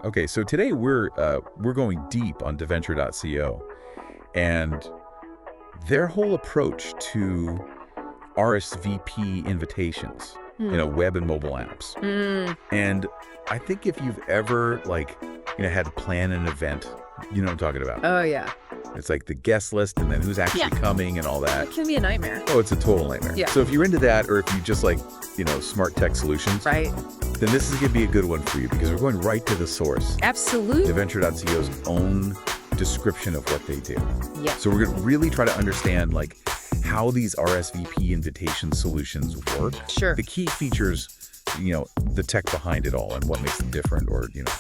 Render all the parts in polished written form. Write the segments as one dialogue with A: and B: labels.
A: Okay, so today we're going deep on Deventure.co and their whole approach to RSVP invitations, web and mobile apps. And I think if you've ever had to plan an event, you know what I'm talking about.
B: Oh, yeah.
A: It's like the guest list and then who's actually coming and all that.
B: It can be a nightmare.
A: Oh, it's a total nightmare.
B: Yeah.
A: So if you're into that, or if you just smart tech solutions,
B: right,
A: then this is going to be a good one for you because we're going right to the source.
B: Absolutely.
A: Deventure.co's own description of what they do.
B: Yeah.
A: So we're going to really try to understand how these RSVP invitation solutions work.
B: Sure.
A: The key features, the tech behind it all and what makes them different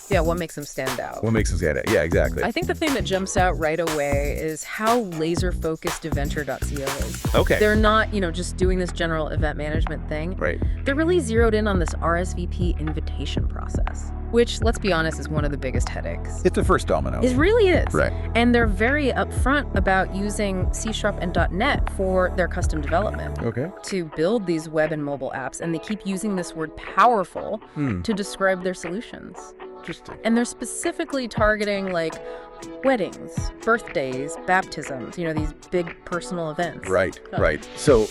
B: Yeah, what makes them stand out.
A: What makes them stand out. Yeah, exactly.
B: I think the thing that jumps out right away is how laser-focused Deventure.co is.
A: Okay.
B: They're not, just doing this general event management thing.
A: Right.
B: They're really zeroed in on this RSVP invitation process, which, let's be honest, is one of the biggest headaches.
A: It's the first domino.
B: It really is.
A: Right.
B: And they're very upfront about using C# and .NET for their custom development.
A: Okay.
B: To build these web and mobile apps, and they keep using this word powerful to describe their solutions.
A: Interesting.
B: And they're specifically targeting weddings, birthdays, baptisms, these big personal events.
A: Right, right. So,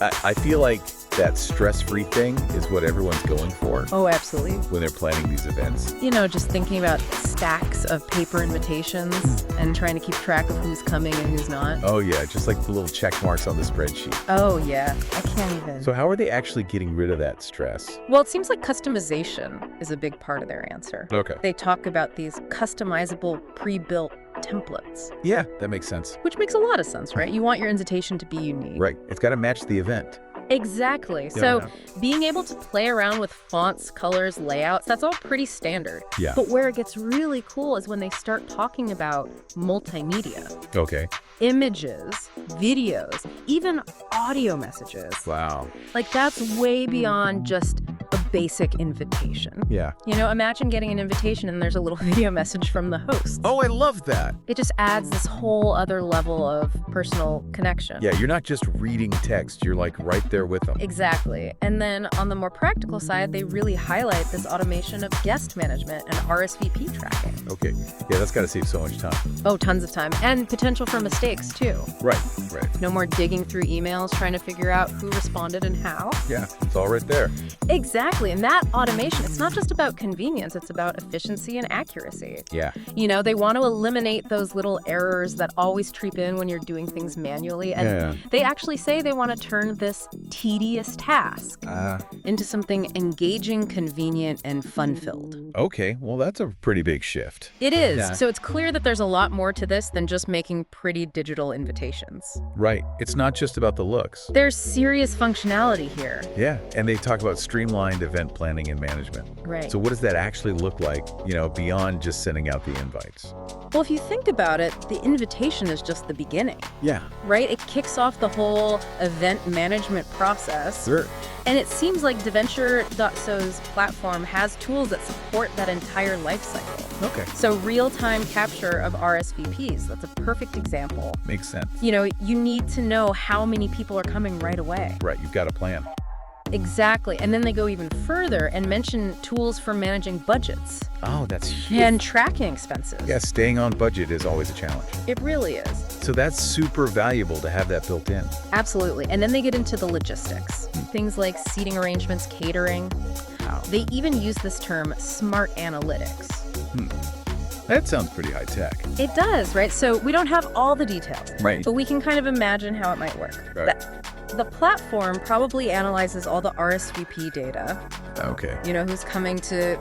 A: I feel like that stress-free thing is what everyone's going for.
B: Oh, absolutely.
A: When they're planning these events.
B: Just thinking about stacks of paper invitations and trying to keep track of who's coming and who's not.
A: Oh, yeah, just like the little check marks on the spreadsheet.
B: Oh, yeah. I can't even.
A: So how are they actually getting rid of that stress?
B: Well, it seems like customization is a big part of their answer.
A: Okay.
B: They talk about these customizable pre-built templates.
A: Yeah, that makes sense.
B: Which makes a lot of sense, right? You want your invitation to be unique.
A: Right. It's got to match the event.
B: Exactly. So being able to play around with fonts, colors, layouts, that's all pretty standard.
A: Yeah.
B: But where it gets really cool is when they start talking about multimedia.
A: Okay.
B: Images, videos, even audio messages.
A: Wow.
B: That's way beyond just a basic invitation.
A: Yeah.
B: Imagine getting an invitation and there's a little video message from the host.
A: Oh, I love that.
B: It just adds this whole other level of personal connection.
A: Yeah, you're not just reading text, you're right there with them.
B: Exactly. And then on the more practical side, they really highlight this automation of guest management and RSVP tracking.
A: Okay. Yeah, that's got to save so much time.
B: Oh, tons of time. And potential for mistakes, too.
A: Right, right.
B: No more digging through emails, trying to figure out who responded and how.
A: Yeah, it's all right there.
B: Exactly. And that automation, it's not just about convenience, it's about efficiency and accuracy.
A: Yeah.
B: They want to eliminate those little errors that always creep in when you're doing things manually. And they actually say they want to turn this tedious task into something engaging, convenient, and fun-filled.
A: Okay, well, that's a pretty big shift.
B: It is.
A: Yeah.
B: So it's clear that there's a lot more to this than just making pretty digital invitations.
A: Right. It's not just about the looks.
B: There's serious functionality here.
A: Yeah, and they talk about streamlined event planning and management.
B: Right.
A: So what does that actually look like, beyond just sending out the invites?
B: Well, if you think about it, the invitation is just the beginning.
A: Yeah.
B: Right? It kicks off the whole event management process.
A: Sure.
B: And it seems like Deventure.co's platform has tools that support that entire life cycle.
A: Okay.
B: So real-time capture of RSVPs, that's a perfect example.
A: Makes sense.
B: You need to know how many people are coming right away.
A: Right, you've got a plan.
B: Exactly. And then they go even further and mention tools for managing budgets.
A: Oh, that's huge.
B: And tracking expenses.
A: Yeah, staying on budget is always a challenge.
B: It really is.
A: So that's super valuable to have that built in.
B: Absolutely. And then they get into the logistics. Things like seating arrangements, catering.
A: Wow.
B: They even use this term smart analytics.
A: That sounds pretty high tech.
B: It does, right? So we don't have all the details.
A: Right.
B: But we can kind of imagine how it might work.
A: Right.
B: The platform probably analyzes all the RSVP data.
A: Okay.
B: Who's coming to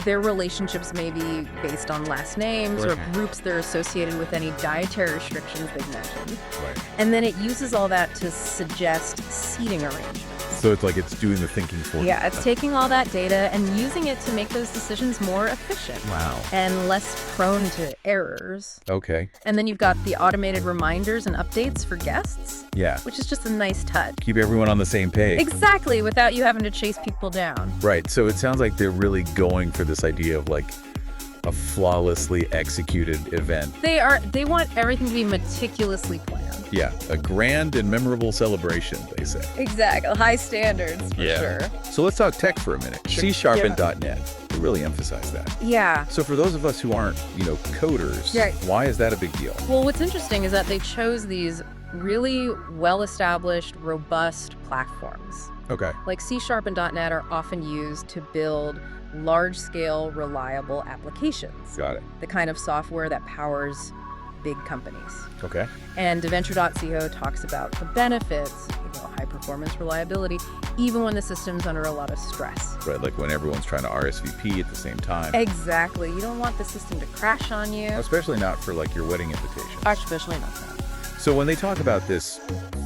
B: their relationships may be based on last names or groups they're associated with, any dietary restrictions they've mentioned.
A: Right.
B: And then it uses all that to suggest seating arrangements.
A: So it's doing the thinking for you.
B: Yeah, it's taking all that data and using it to make those decisions more efficient.
A: Wow.
B: And less prone to errors.
A: Okay.
B: And then you've got the automated reminders and updates for guests.
A: Yeah.
B: Which is just a nice touch.
A: Keep everyone on the same page.
B: Exactly, without you having to chase people down.
A: Right. So it sounds like they're really going for this idea of a flawlessly executed event.
B: They want everything to be meticulously planned.
A: Yeah, a grand and memorable celebration, they say.
B: Exactly. High standards, for sure.
A: So let's talk tech for a minute. C# and .NET. We really emphasize that.
B: Yeah.
A: So for those of us who aren't, coders, why is that a big deal?
B: Well, what's interesting is that they chose these really well-established, robust platforms.
A: Okay.
B: Like C# and .NET are often used to build large-scale, reliable applications.
A: Got it.
B: The kind of software that powers big companies.
A: Okay.
B: And Deventure.co talks about the benefits, high performance reliability, even when the system's under a lot of stress.
A: Right, like when everyone's trying to RSVP at the same time.
B: Exactly. You don't want the system to crash on you.
A: Especially not for your wedding invitation.
B: Especially not that.
A: So when they talk about this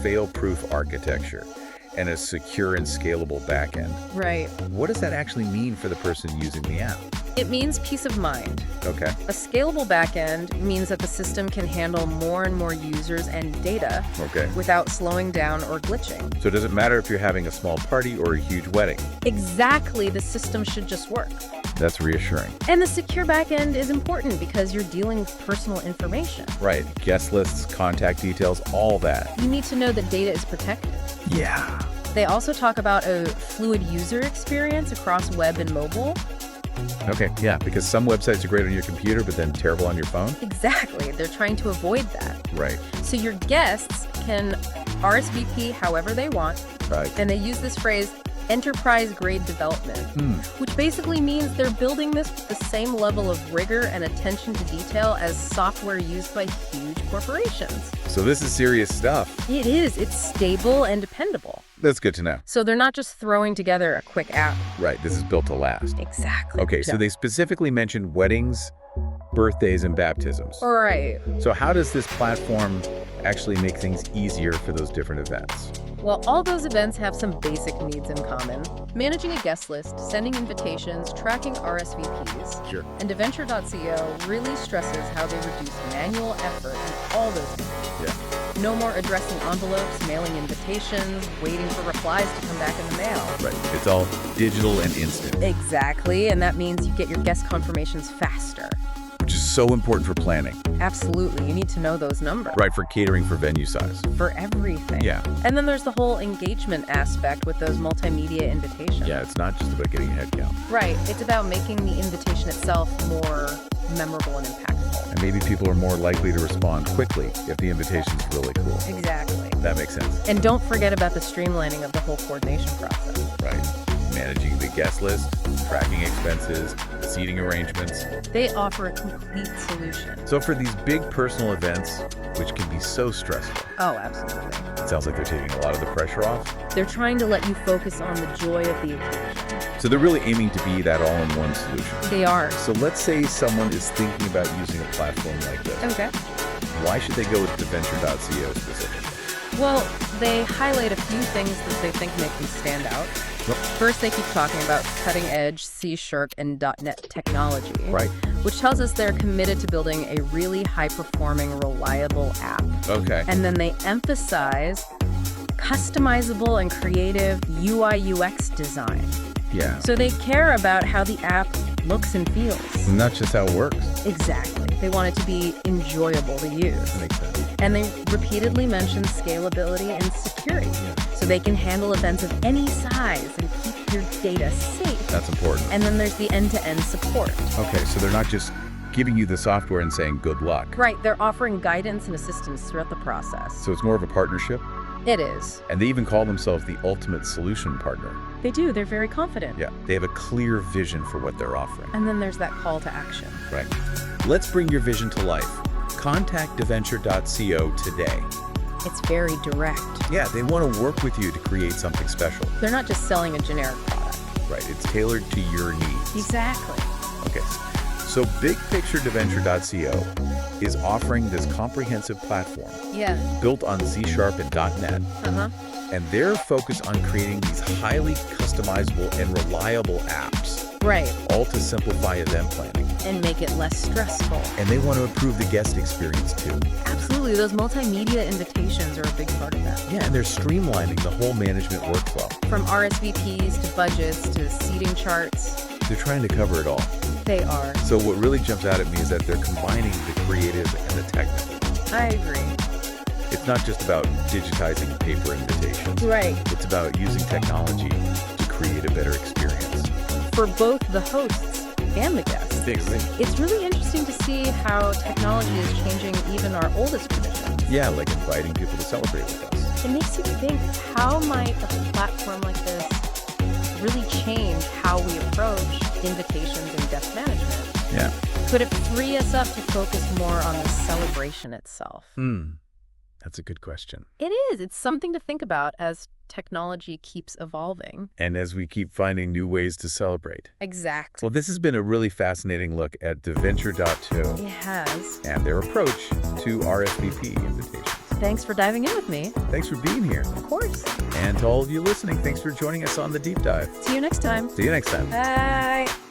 A: fail-proof architecture and a secure and scalable backend,
B: right,
A: what does that actually mean for the person using the app?
B: It means peace of mind.
A: Okay.
B: A scalable backend means that the system can handle more and more users and data without slowing down or glitching.
A: So does it matter if you're having a small party or a huge wedding?
B: Exactly. The system should just work.
A: That's reassuring.
B: And the secure backend is important because you're dealing with personal information.
A: Right. Guest lists, contact details, all that.
B: You need to know that data is protected.
A: Yeah.
B: They also talk about a fluid user experience across web and mobile.
A: Okay, yeah, because some websites are great on your computer, but then terrible on your phone?
B: Exactly. They're trying to avoid that.
A: Right.
B: So your guests can RSVP however they want.
A: Right.
B: And they use this phrase, enterprise-grade development, which basically means they're building this with the same level of rigor and attention to detail as software used by huge corporations.
A: So this is serious stuff.
B: It is. It's stable and dependable.
A: That's good to know.
B: So they're not just throwing together a quick app.
A: Right, this is built to last.
B: Exactly.
A: Okay, so they specifically mentioned weddings, birthdays, and baptisms.
B: Right.
A: So how does this platform actually make things easier for those different events?
B: Well, all those events have some basic needs in common. Managing a guest list, sending invitations, tracking RSVPs.
A: Sure.
B: And Deventure.co really stresses how they reduce manual effort in all those needs.
A: Yeah.
B: No more addressing envelopes, mailing invitations, waiting for replies to come back in the mail.
A: Right. It's all digital and instant.
B: Exactly, and that means you get your guest confirmations faster.
A: Which is so important for planning.
B: Absolutely. You need to know those numbers.
A: Right, for catering for venue size.
B: For everything.
A: Yeah.
B: And then there's the whole engagement aspect with those multimedia invitations.
A: Yeah, it's not just about getting a head count.
B: Right. It's about making the invitation itself more memorable and impactful.
A: And maybe people are more likely to respond quickly if the invitation's really cool.
B: Exactly.
A: That makes sense.
B: And don't forget about the streamlining of the whole coordination process.
A: Right. Managing the guest list, tracking expenses, seating arrangements.
B: They offer a complete solution.
A: So for these big personal events, which can be so stressful.
B: Oh, absolutely.
A: It sounds like they're taking a lot of the pressure off.
B: They're trying to let you focus on the joy of the occasion.
A: So they're really aiming to be that all-in-one solution.
B: They are.
A: So let's say someone is thinking about using a platform like this.
B: Okay.
A: Why should they go with Deventure.co specifically?
B: Well, they highlight a few things that they think make them stand out.
A: Yep.
B: First, they keep talking about cutting-edge C# and .NET technology,
A: Right.
B: which tells us they're committed to building a really high-performing, reliable app.
A: Okay.
B: And then they emphasize customizable and creative UI/UX design.
A: Yeah.
B: So they care about how the app looks and feels.
A: Not just how it works.
B: Exactly. They want it to be enjoyable to use.
A: That makes sense.
B: And they repeatedly mention scalability and security, so they can handle events of any size and keep your data safe.
A: That's important.
B: And then there's the end-to-end support.
A: Okay, so they're not just giving you the software and saying good luck.
B: Right, they're offering guidance and assistance throughout the process.
A: So it's more of a partnership?
B: It is.
A: And they even call themselves the ultimate solution partner.
B: They do, they're very confident.
A: Yeah, they have a clear vision for what they're offering.
B: And then there's that call to action.
A: Right. Let's bring your vision to life. Contact Deventure.co today.
B: It's very direct.
A: Yeah, they want to work with you to create something special.
B: They're not just selling a generic product.
A: Right, it's tailored to your needs.
B: Exactly.
A: Okay, so big picture Deventure.co is offering this comprehensive platform
B: Yeah.
A: built on C# and .NET. And they're focused on creating these highly customizable and reliable apps,
B: Right.
A: all to simplify event planning.
B: And make it less stressful.
A: And they want to improve the guest experience too.
B: Absolutely. Those multimedia invitations are a big part of that.
A: Yeah, and they're streamlining the whole management workflow.
B: From RSVPs to budgets to seating charts.
A: They're trying to cover it all.
B: They are.
A: So what really jumps out at me is that they're combining the creative and the technical.
B: I agree.
A: It It's not just about digitizing paper invitations.
B: Right.
A: It's about using technology to create a better experience.
B: For both the hosts and the guests. It's really interesting to see how technology is changing even our oldest traditions.
A: Yeah, like inviting people to celebrate with us.
B: It makes you think, how might a platform like this really change how we approach invitations and guest management?
A: Yeah.
B: Could it free us up to focus more on the celebration itself?
A: That's a good question.
B: It is. It's something to think about as technology keeps evolving.
A: And as we keep finding new ways to celebrate.
B: Exactly.
A: Well, this has been a really fascinating look at Deventure.to.
B: It has.
A: And their approach to RSVP invitations.
B: Thanks for diving in with me.
A: Thanks for being here.
B: Of course.
A: And to all of you listening, thanks for joining us on the Deep Dive.
B: See you next time.
A: See you next time.
B: Bye.